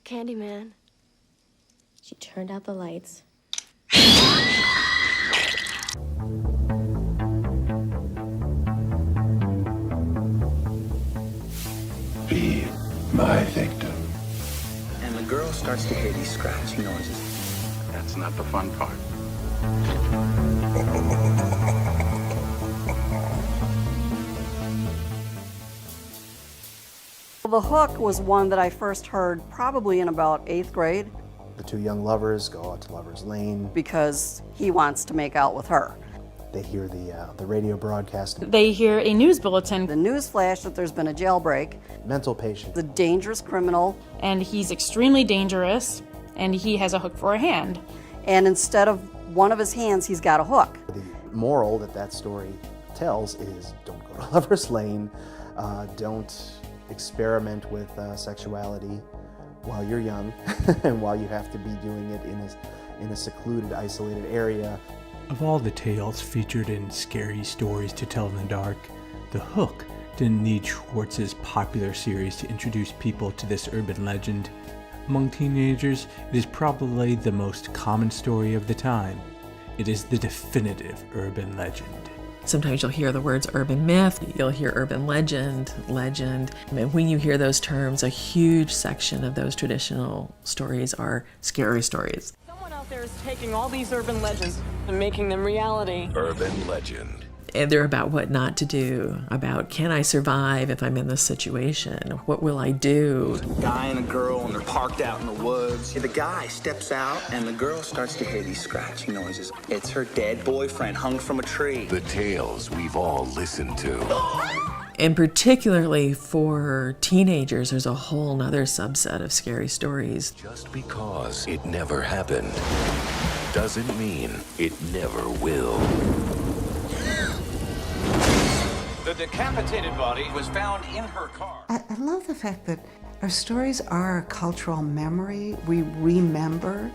Candyman. She turned out the lights. Be my victim. And the girl starts to hear these scratching noises. That's not the fun part. The hook was one that I first heard probably in about 8th grade. The two young lovers go out to Lover's Lane. Because he wants to make out with her. They hear the radio broadcast. They hear a news bulletin. The news flash that there's been a jailbreak. Mental patient. The dangerous criminal. And he's extremely dangerous, and he has a hook for a hand. And instead of one of his hands, he's got a hook. The moral that story tells is don't go to Lover's Lane, don't experiment with sexuality while you're young and while you have to be doing it in a secluded, isolated area. Of all the tales featured in Scary Stories to Tell in the Dark, The Hook didn't need Schwartz's popular series to introduce people to this urban legend. Among teenagers, it is probably the most common story of the time. It is the definitive urban legend. Sometimes you'll hear the words urban myth, you'll hear urban legend. And when you hear those terms, a huge section of those traditional stories are scary stories. Someone out there is taking all these urban legends and making them reality. Urban legend. And they're about what not to do, about can I survive if I'm in this situation? What will I do? There's a guy and a girl, and they're parked out in the woods. The guy steps out, and the girl starts to hear these scratching noises. It's her dead boyfriend hung from a tree. The tales we've all listened to. And particularly for teenagers, there's a whole nother subset of scary stories. Just because it never happened doesn't mean it never will. The decapitated body was found in her car. I love the fact that our stories are a cultural memory. We remember,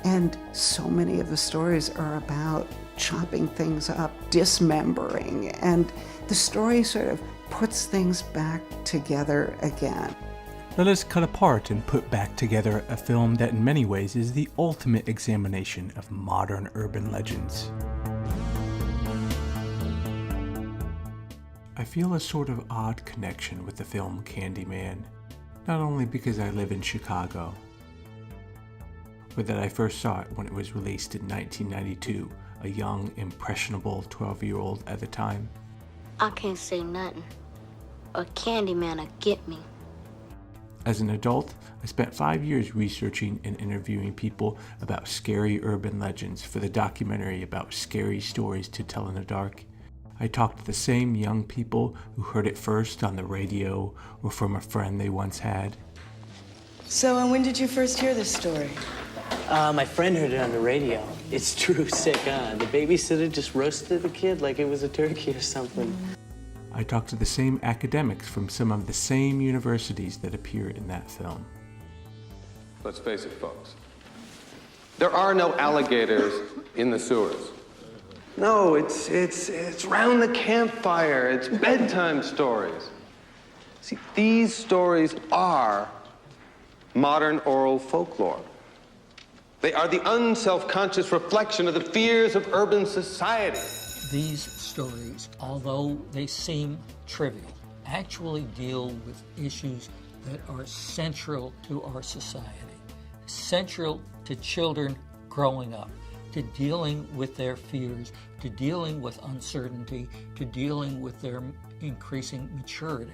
and so many of the stories are about chopping things up, dismembering, and the story sort of puts things back together again. Let us cut apart and put back together a film that in many ways is the ultimate examination of modern urban legends. I feel a sort of odd connection with the film Candyman, not only because I live in Chicago, but that I first saw it when it was released in 1992, a young, impressionable 12-year-old at the time. I can't say nothing. A Candyman will get me. As an adult, I spent 5 years researching and interviewing people about scary urban legends for the documentary about Scary Stories to Tell in the Dark. I talked to the same young people who heard it first on the radio or from a friend they once had. So, when did you first hear this story? My friend heard it on the radio. It's true sick, huh? The babysitter just roasted the kid like it was a turkey or something. I talked to the same academics from some of the same universities that appear in that film. Let's face it, folks. There are no alligators in the sewers. No, it's round the campfire. It's bedtime stories. See, these stories are modern oral folklore. They are the unself-conscious reflection of the fears of urban society. These stories, although they seem trivial, actually deal with issues that are central to our society, central to children growing up, to dealing with their fears, to dealing with uncertainty, to dealing with their increasing maturity.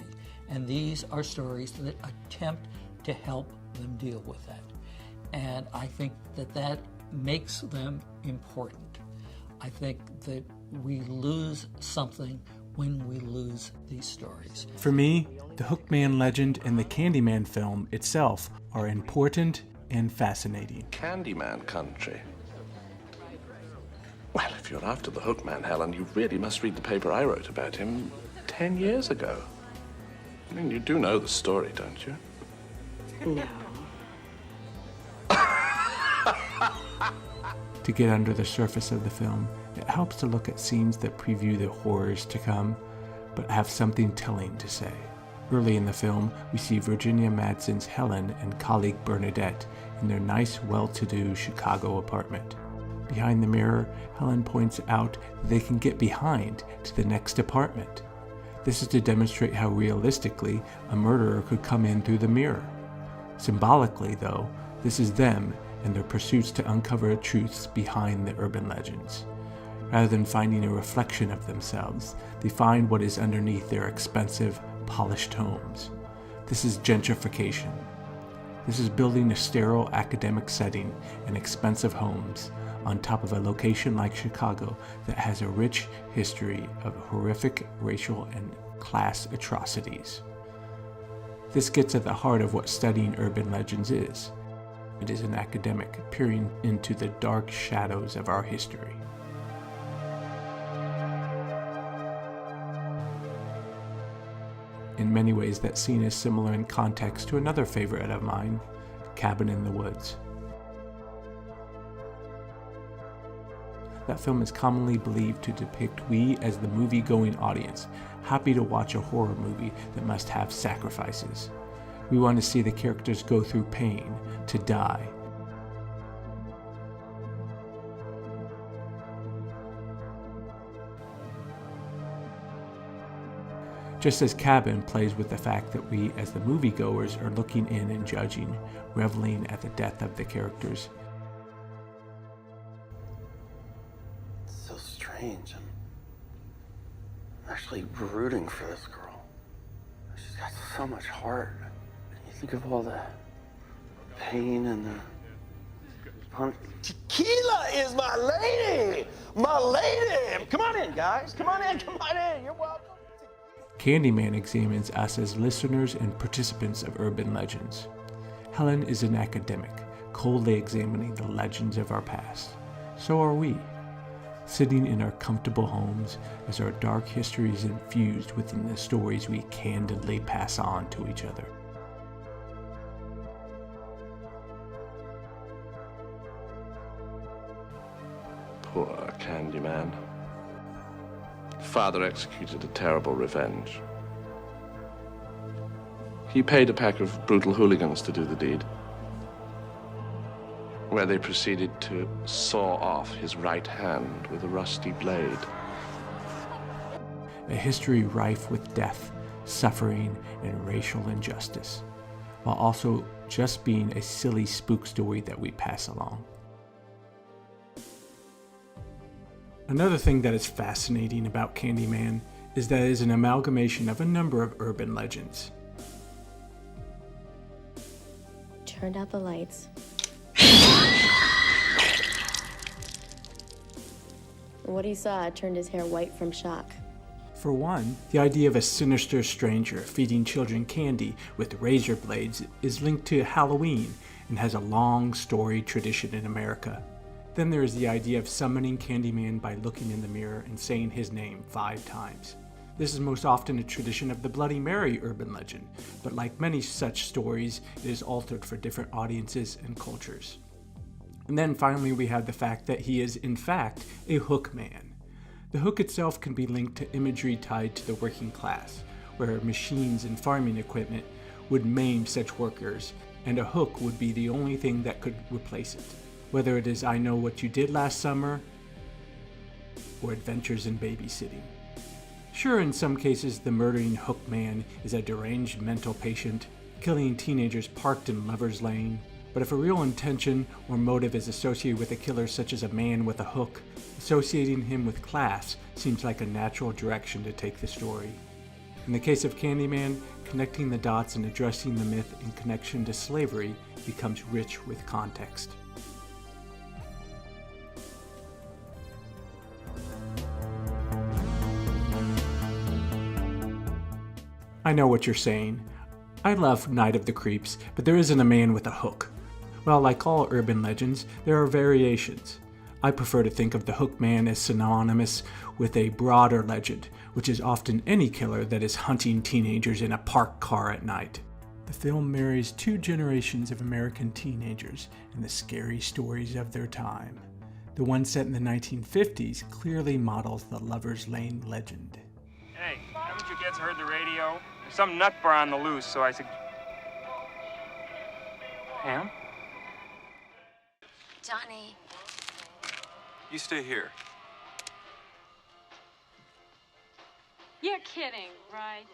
And these are stories that attempt to help them deal with that. And I think that that makes them important. I think that we lose something when we lose these stories. For me, the Hookman legend and the Candyman film itself are important and fascinating. Candyman country. Well, if you're after the Hookman, Helen, you really must read the paper I wrote about him 10 years ago. I mean, you do know the story, don't you? No. To get under the surface of the film, it helps to look at scenes that preview the horrors to come, but have something telling to say. Early in the film, we see Virginia Madsen's Helen and colleague Bernadette in their nice, well-to-do Chicago apartment. Behind the mirror, Helen points out that they can get behind to the next apartment. This is to demonstrate how realistically a murderer could come in through the mirror. Symbolically, though, this is them and their pursuits to uncover truths behind the urban legends. Rather than finding a reflection of themselves, they find what is underneath their expensive, polished homes. This is gentrification. This is building a sterile academic setting and expensive homes on top of a location like Chicago that has a rich history of horrific racial and class atrocities. This gets at the heart of what studying urban legends is. It is an academic peering into the dark shadows of our history. In many ways, that scene is similar in context to another favorite of mine, Cabin in the Woods. That film is commonly believed to depict we as the movie-going audience, happy to watch a horror movie that must have sacrifices. We want to see the characters go through pain, to die. Just as Cabin plays with the fact that we as the moviegoers are looking in and judging, reveling at the death of the characters. It's so strange. I'm actually rooting for this girl. She's got so much heart. You think of all the pain and the... Tequila is my lady! My lady! Come on in, guys. Come on in. You're welcome. Candyman examines us as listeners and participants of urban legends. Helen is an academic, coldly examining the legends of our past. So are we, sitting in our comfortable homes as our dark history is infused within the stories we candidly pass on to each other. Poor Candyman. Father executed a terrible revenge. He paid a pack of brutal hooligans to do the deed, where they proceeded to saw off his right hand with a rusty blade. A history rife with death, suffering, and racial injustice, while also just being a silly spook story that we pass along. Another thing that is fascinating about Candyman is that it is an amalgamation of a number of urban legends. Turned out the lights. What he saw turned his hair white from shock. For one, the idea of a sinister stranger feeding children candy with razor blades is linked to Halloween and has a long, storied tradition in America. Then there is the idea of summoning Candyman by looking in the mirror and saying his name 5 times. This is most often a tradition of the Bloody Mary urban legend, but like many such stories, it is altered for different audiences and cultures. And then finally we have the fact that he is in fact a hookman. The hook itself can be linked to imagery tied to the working class, where machines and farming equipment would maim such workers, and a hook would be the only thing that could replace it. Whether it is I Know What You Did Last Summer or Adventures in Babysitting. Sure, in some cases, the murdering hookman is a deranged mental patient, killing teenagers parked in Lover's Lane. But if a real intention or motive is associated with a killer such as a man with a hook, associating him with class seems like a natural direction to take the story. In the case of Candyman, connecting the dots and addressing the myth in connection to slavery becomes rich with context. I know what you're saying. I love Night of the Creeps, but there isn't a man with a hook. Well, like all urban legends, there are variations. I prefer to think of the hookman as synonymous with a broader legend, which is often any killer that is hunting teenagers in a parked car at night. The film marries 2 generations of American teenagers and the scary stories of their time. The one set in the 1950s clearly models the Lover's Lane legend. Hey, haven't you kids heard the radio. There's some nutbar on the loose, so I said... Pam? Johnny. You stay here. You're kidding, right?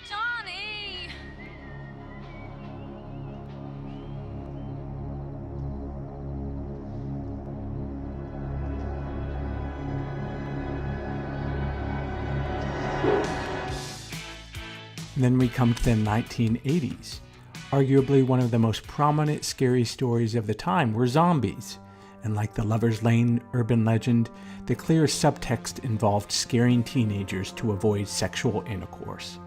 Johnny! And then we come to the 1980s. Arguably one of the most prominent scary stories of the time were zombies. And like the Lover's Lane urban legend, the clear subtext involved scaring teenagers to avoid sexual intercourse.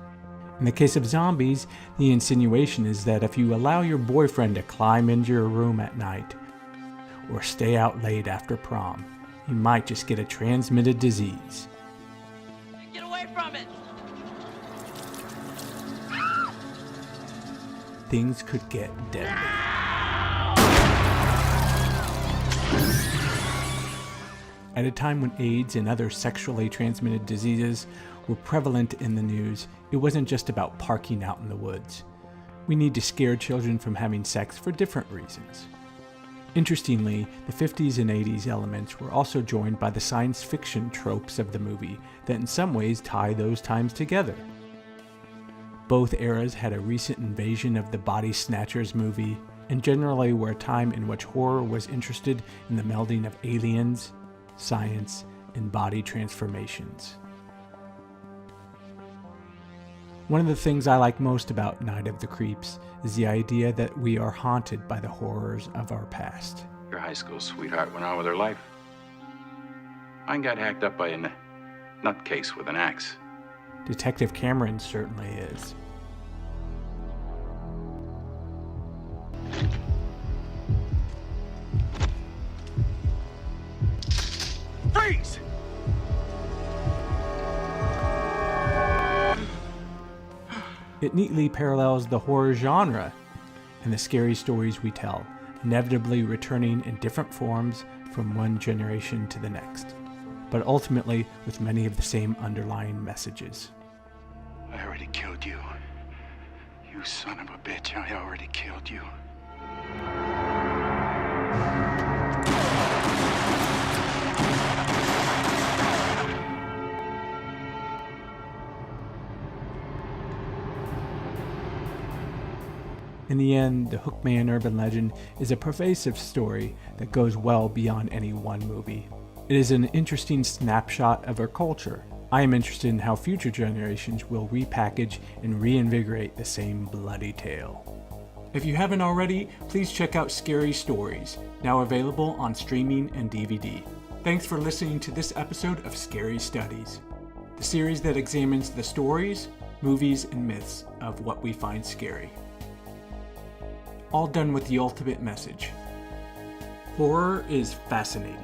In the case of zombies, the insinuation is that if you allow your boyfriend to climb into your room at night, or stay out late after prom, you might just get a transmitted disease. Get away from it! Things could get deadly. At a time when AIDS and other sexually transmitted diseases were prevalent in the news, it wasn't just about parking out in the woods. We need to scare children from having sex for different reasons. Interestingly, the 50s and 80s elements were also joined by the science fiction tropes of the movie that in some ways tie those times together. Both eras had a recent invasion of the Body Snatchers movie, and generally were a time in which horror was interested in the melding of aliens, science, and body transformations. One of the things I like most about Night of the Creeps is the idea that we are haunted by the horrors of our past. Your high school sweetheart went on with her life. Mine got hacked up by a nutcase with an axe. Detective Cameron certainly is. Freeze! It neatly parallels the horror genre and the scary stories we tell, inevitably returning in different forms from one generation to the next, but ultimately with many of the same underlying messages. I already killed you. You son of a bitch, I already killed you. In the end, the Hookman urban legend is a pervasive story that goes well beyond any one movie. It is an interesting snapshot of our culture. I am interested in how future generations will repackage and reinvigorate the same bloody tale. If you haven't already, please check out Scary Stories, now available on streaming and DVD. Thanks for listening to this episode of Scary Studies, the series that examines the stories, movies, and myths of what we find scary. All done with the ultimate message. Horror is fascinating.